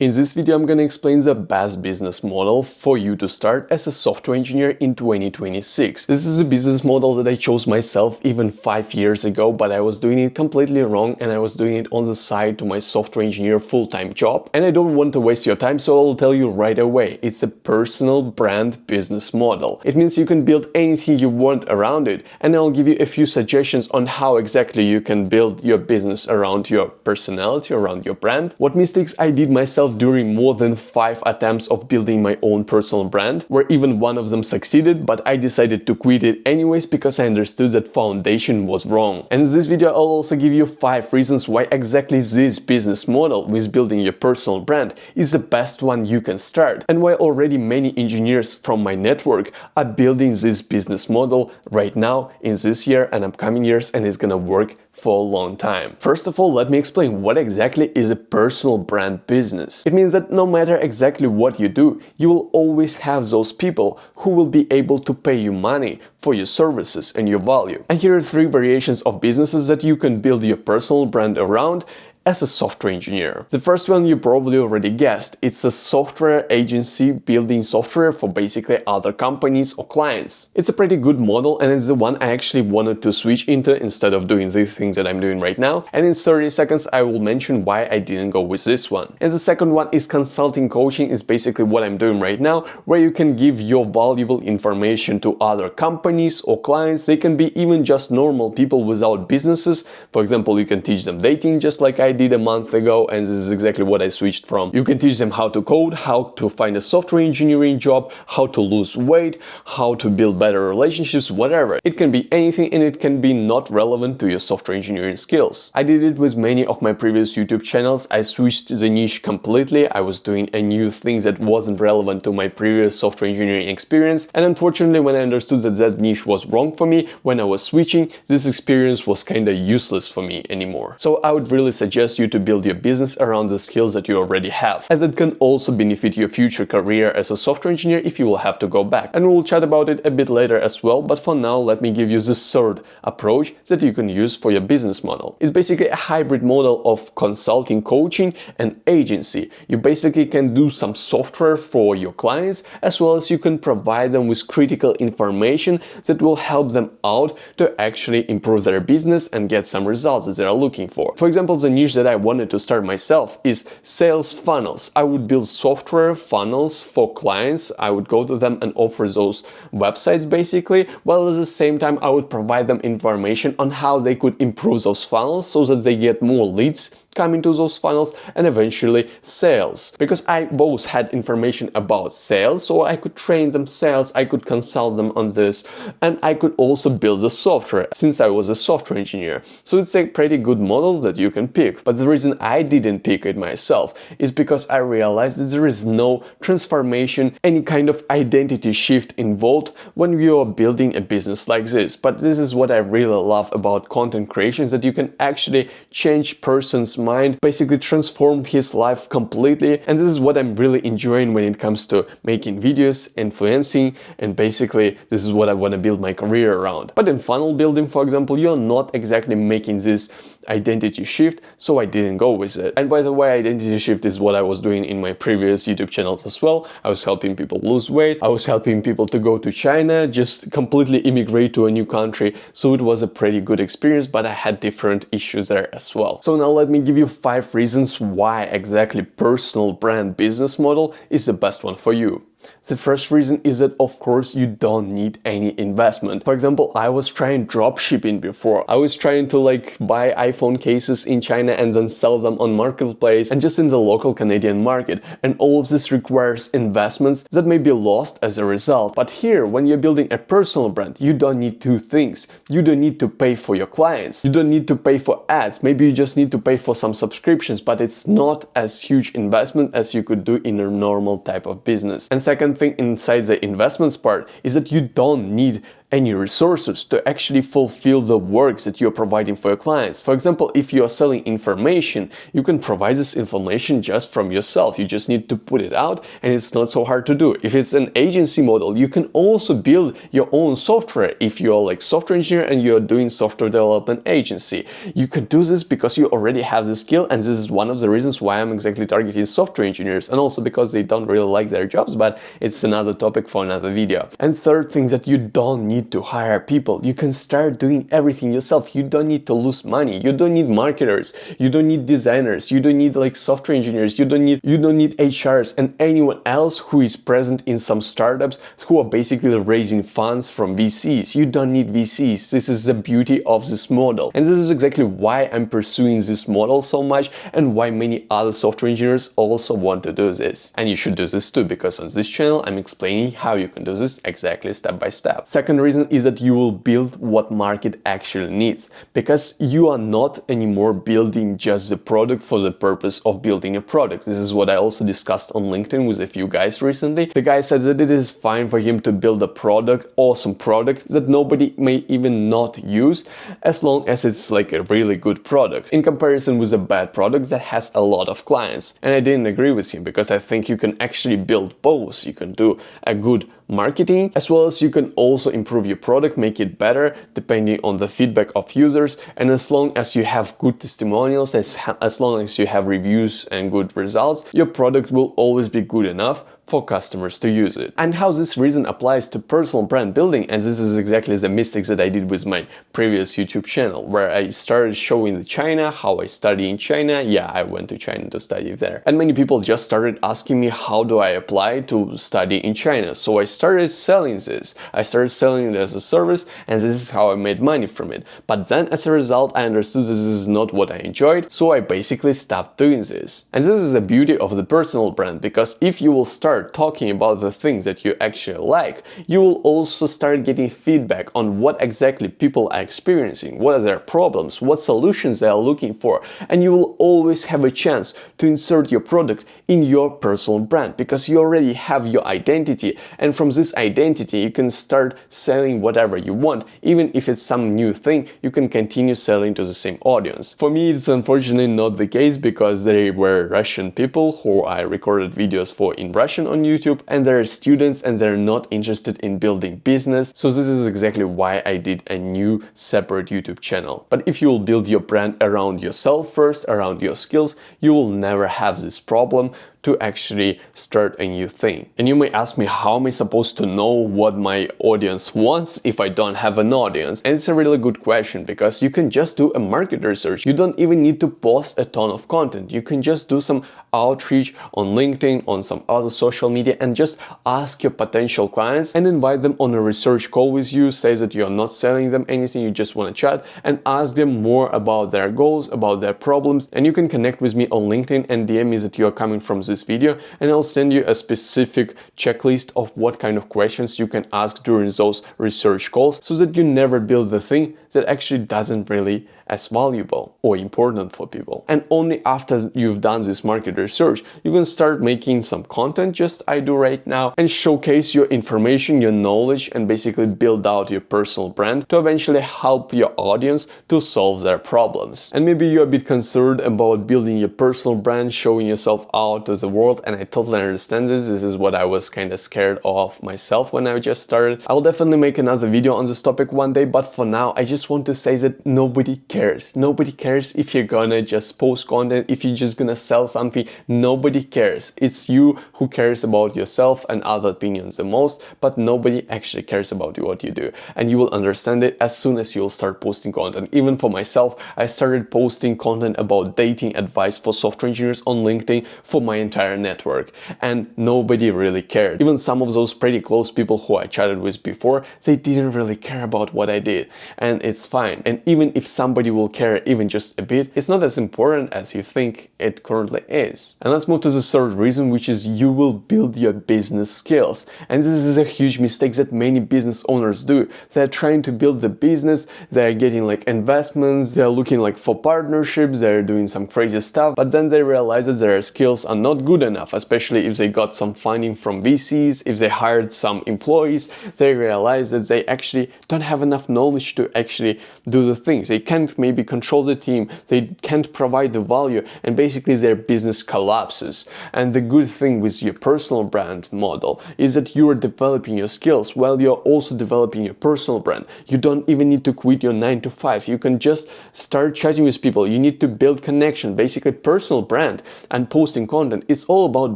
In this video, I'm gonna explain the best business model for you to start as a software engineer in 2026. This is a business model that I chose myself even 5 years ago, but I was doing it completely wrong and I was doing it on the side to my software engineer full-time job. And I don't want to waste your time, so I'll tell you right away. It's a personal brand business model. It means you can build anything you want around it, and I'll give you a few suggestions on how exactly you can build your business around your personality, around your brand. What mistakes I did myself during more than 5 attempts of building my own personal brand, where even one of them succeeded, but I decided to quit it anyways because I understood that foundation was wrong. And in this video, I'll also give you 5 reasons why exactly this business model with building your personal brand is the best one you can start, and why already many engineers from my network are building this business model right now in this year and upcoming years, and it's gonna work for a long time. First of all, let me explain what exactly is a personal brand business. It means that no matter exactly what you do, you will always have those people who will be able to pay you money for your services and your value. And here are 3 variations of businesses that you can build your personal brand around as a software engineer. The first one you probably already guessed. It's a software agency building software for basically other companies or clients. It's a pretty good model, and it's the one I actually wanted to switch into instead of doing these things that I'm doing right now. And in 30 seconds I will mention why I didn't go with this one. And the second one is consulting coaching. Is basically what I'm doing right now, where you can give your valuable information to other companies or clients. They can be even just normal people without businesses. For example, you can teach them dating just like I did a month ago, and this is exactly what I switched from. You can teach them how to code, how to find a software engineering job, how to lose weight, how to build better relationships, whatever. It can be anything, and it can be not relevant to your software engineering skills. I did it with many of my previous YouTube channels. I switched the niche completely. I was doing a new thing that wasn't relevant to my previous software engineering experience, and unfortunately when I understood that that niche was wrong for me, when I was switching, this experience was kinda useless for me anymore. So I would really suggest you to build your business around the skills that you already have, as it can also benefit your future career as a software engineer if you will have to go back. And we'll chat about it a bit later as well, but for now let me give you the third approach that you can use for your business model. It's basically a hybrid model of consulting, coaching and agency. You basically can do some software for your clients, as well as you can provide them with critical information that will help them out to actually improve their business and get some results that they are looking for. For example, the niche that I wanted to start myself is sales funnels. I would build software funnels for clients. I would go to them and offer those websites basically, while at the same time I would provide them information on how they could improve those funnels so that they get more leads coming to those funnels and eventually sales. Because I both had information about sales, so I could train them sales, I could consult them on this, and I could also build the software since I was a software engineer. So it's a pretty good model that you can pick. But the reason I didn't pick it myself is because I realized that there is no transformation, any kind of identity shift involved when you are building a business like this. But this is what I really love about content creation, that you can actually change person's mind, basically transform his life completely. And this is what I'm really enjoying when it comes to making videos, influencing, and basically this is what I want to build my career around. But in funnel building, for example, you're not exactly making this identity shift, so I didn't go with it. And by the way, identity shift is what I was doing in my previous YouTube channels as well. I was helping people lose weight, I was helping people to go to China, just completely immigrate to a new country. So it was a pretty good experience, but I had different issues there as well. So now let me give you 5 reasons why exactly personal brand business model is the best one for you. The first reason is that, of course, you don't need any investment. For example, I was trying drop shipping before. I was trying to buy iPhone cases in China and then sell them on Marketplace and just in the local Canadian market. And all of this requires investments that may be lost as a result. But here, when you're building a personal brand, you don't need 2 things. You don't need to pay for your clients. You don't need to pay for ads. Maybe you just need to pay for some subscriptions, but it's not as huge investment as you could do in a normal type of business. And second thing inside the investments part is that you don't need any resources to actually fulfill the works that you're providing for your clients. For example, if you're selling information, you can provide this information just from yourself. You just need to put it out, and it's not so hard to do. If it's an agency model, you can also build your own software. If you're like software engineer and you're doing software development agency, you can do this because you already have the skill, and this is one of the reasons why I'm exactly targeting software engineers, and also because they don't really like their jobs, but it's another topic for another video. And third thing, that you don't need to hire people. You can start doing everything yourself. You don't need to lose money. You don't need marketers. You don't need designers. You don't need like software engineers. You don't need HRs and anyone else who is present in some startups who are basically raising funds from VCs. You don't need VCs. This is the beauty of this model. And this is exactly why I'm pursuing this model so much, and why many other software engineers also want to do this. And you should do this too, because on this channel I'm explaining how you can do this exactly step by step. Second reason is that you will build what market actually needs, because you are not anymore building just the product for the purpose of building a product. This is what I also discussed on LinkedIn with a few guys recently. The guy said that it is fine for him to build a product, awesome product that nobody may even not use, as long as it's like a really good product, in comparison with a bad product that has a lot of clients. And I didn't agree with him, because I think you can actually build both. You can do a good marketing, as well as you can also improve your product, make it better depending on the feedback of users. And as long as you have good testimonials, as long as you have reviews and good results, your product will always be good enough for customers to use it. And how this reason applies to personal brand building, and this is exactly the mistakes that I did with my previous YouTube channel, where I started showing China, how I study in China. Yeah, I went to China to study there. And many people just started asking me, how do I apply to study in China? So I started selling this. I started selling it as a service, and this is how I made money from it. But then as a result, I understood this is not what I enjoyed, so I basically stopped doing this. And this is the beauty of the personal brand, because if you will start talking about the things that you actually like, you will also start getting feedback on what exactly people are experiencing, what are their problems, what solutions they are looking for, and you will always have a chance to insert your product in your personal brand, because you already have your identity, and from this identity you can start selling whatever you want. Even if it's some new thing, you can continue selling to the same audience. For me, it's unfortunately not the case, because they were Russian people who I recorded videos for in Russian on YouTube, and they're students and they're not interested in building business. So this is exactly why I did a new separate YouTube channel. But if you will build your brand around yourself first, around your skills, you will never have this problem to actually start a new thing. And you may ask me, how am I supposed to know what my audience wants if I don't have an audience? And it's a really good question, because you can just do a market research. You don't even need to post a ton of content. You can just do some outreach on LinkedIn, on some other social media, and just ask your potential clients and invite them on a research call with you. Say that you're not selling them anything, you just want to chat, and ask them more about their goals, about their problems. And you can connect with me on LinkedIn and DM me that you are coming from this video, and I'll send you a specific checklist of what kind of questions you can ask during those research calls, so that you never build the thing that actually doesn't really as valuable or important for people. And only after you've done this market research, you can start making some content, just I do right now, and showcase your information, your knowledge, and basically build out your personal brand to eventually help your audience to solve their problems. And maybe you're a bit concerned about building your personal brand, showing yourself out to the world, and I totally understand this. This is what I was kind of scared of myself when I just started. I'll definitely make another video on this topic one day, but for now, I just want to say that nobody cares. Nobody cares if you're gonna just post content, if you're just gonna sell something. Nobody cares. It's you who cares about yourself and other opinions the most, but nobody actually cares about what you do. And you will understand it as soon as you'll start posting content. Even for myself, I started posting content about dating advice for software engineers on LinkedIn for my entire network, and nobody really cared. Even some of those pretty close people who I chatted with before, they didn't really care about what I did, and it's fine. And even if somebody nobody will care even just a bit, it's not as important as you think it currently is. And let's move to the third reason, which is you will build your business skills. And this is a huge mistake that many business owners do. They're trying to build the business, they're getting like investments, they're looking like for partnerships, they're doing some crazy stuff, but then they realize that their skills are not good enough, especially if they got some funding from VCs, if they hired some employees, they realize that they actually don't have enough knowledge to actually do the things. They can't maybe control the team, they can't provide the value, and basically their business collapses. And the good thing with your personal brand model is that you are developing your skills while you're also developing your personal brand. You don't even need to quit your 9 to 5. You can just start chatting with people. You need to build connection. Basically, personal brand and posting content is all about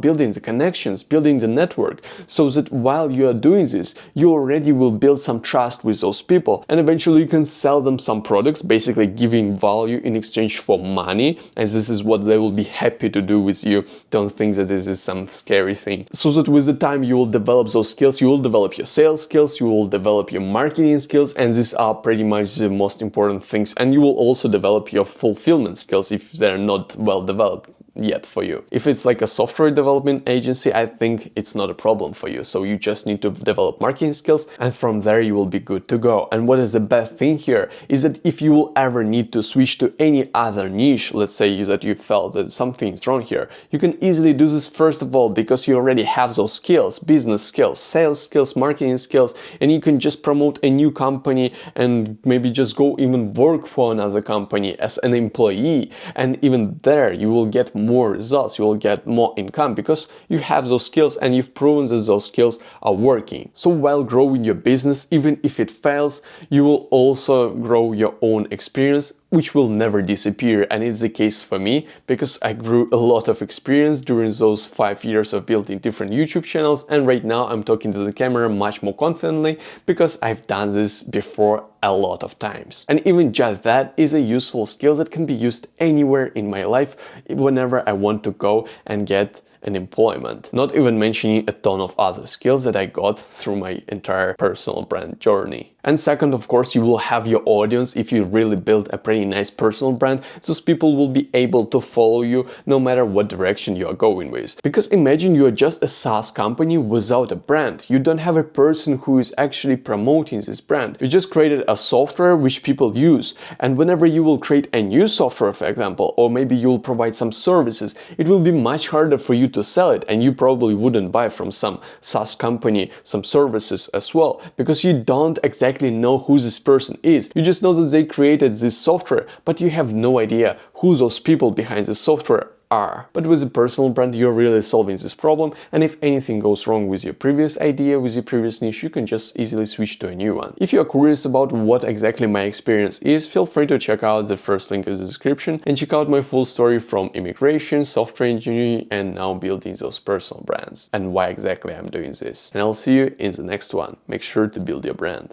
building the connections, building the network, so that while you are doing this, you already will build some trust with those people, and eventually you can sell them some products, basically giving value in exchange for money, as this is what they will be happy to do with you. Don't think that this is some scary thing. So that with the time you will develop those skills, you will develop your sales skills, you will develop your marketing skills, and these are pretty much the most important things. And you will also develop your fulfillment skills if they're not well developed yet for you. If it's like a software development agency, I think it's not a problem for you. So you just need to develop marketing skills, and from there you will be good to go. And what is the best thing here is that if you will ever need to switch to any other niche, let's say that you felt that something's wrong here, you can easily do this first of all because you already have those skills, business skills, sales skills, marketing skills, and you can just promote a new company and maybe just go even work for another company as an employee. And even there you will get more results, you will get more income because you have those skills and you've proven that those skills are working. So while growing your business, even if it fails, you will also grow your own experience, which will never disappear. And it's the case for me because I grew a lot of experience during those 5 years of building different YouTube channels, and right now I'm talking to the camera much more confidently because I've done this before a lot of times. And even just that is a useful skill that can be used anywhere in my life whenever I want to go and get an employment, not even mentioning a ton of other skills that I got through my entire personal brand journey. And second, of course, you will have your audience. If you really build a pretty nice personal brand, those people will be able to follow you no matter what direction you are going with. Because imagine you are just a SaaS company without a brand. You don't have a person who is actually promoting this brand. You just created a software which people use. And whenever you will create a new software, for example, or maybe you'll provide some services, it will be much harder for you to sell it, and you probably wouldn't buy from some SaaS company some services as well, because you don't exactly know who this person is. You just know that they created this software, but you have no idea who those people behind the software are. But with a personal brand, you're really solving this problem, and if anything goes wrong with your previous idea, with your previous niche, you can just easily switch to a new one. If you're curious about what exactly my experience is, feel free to check out the first link in the description and check out my full story from immigration, software engineering, and now building those personal brands, and why exactly I'm doing this. And I'll see you in the next one. Make sure to build your brand.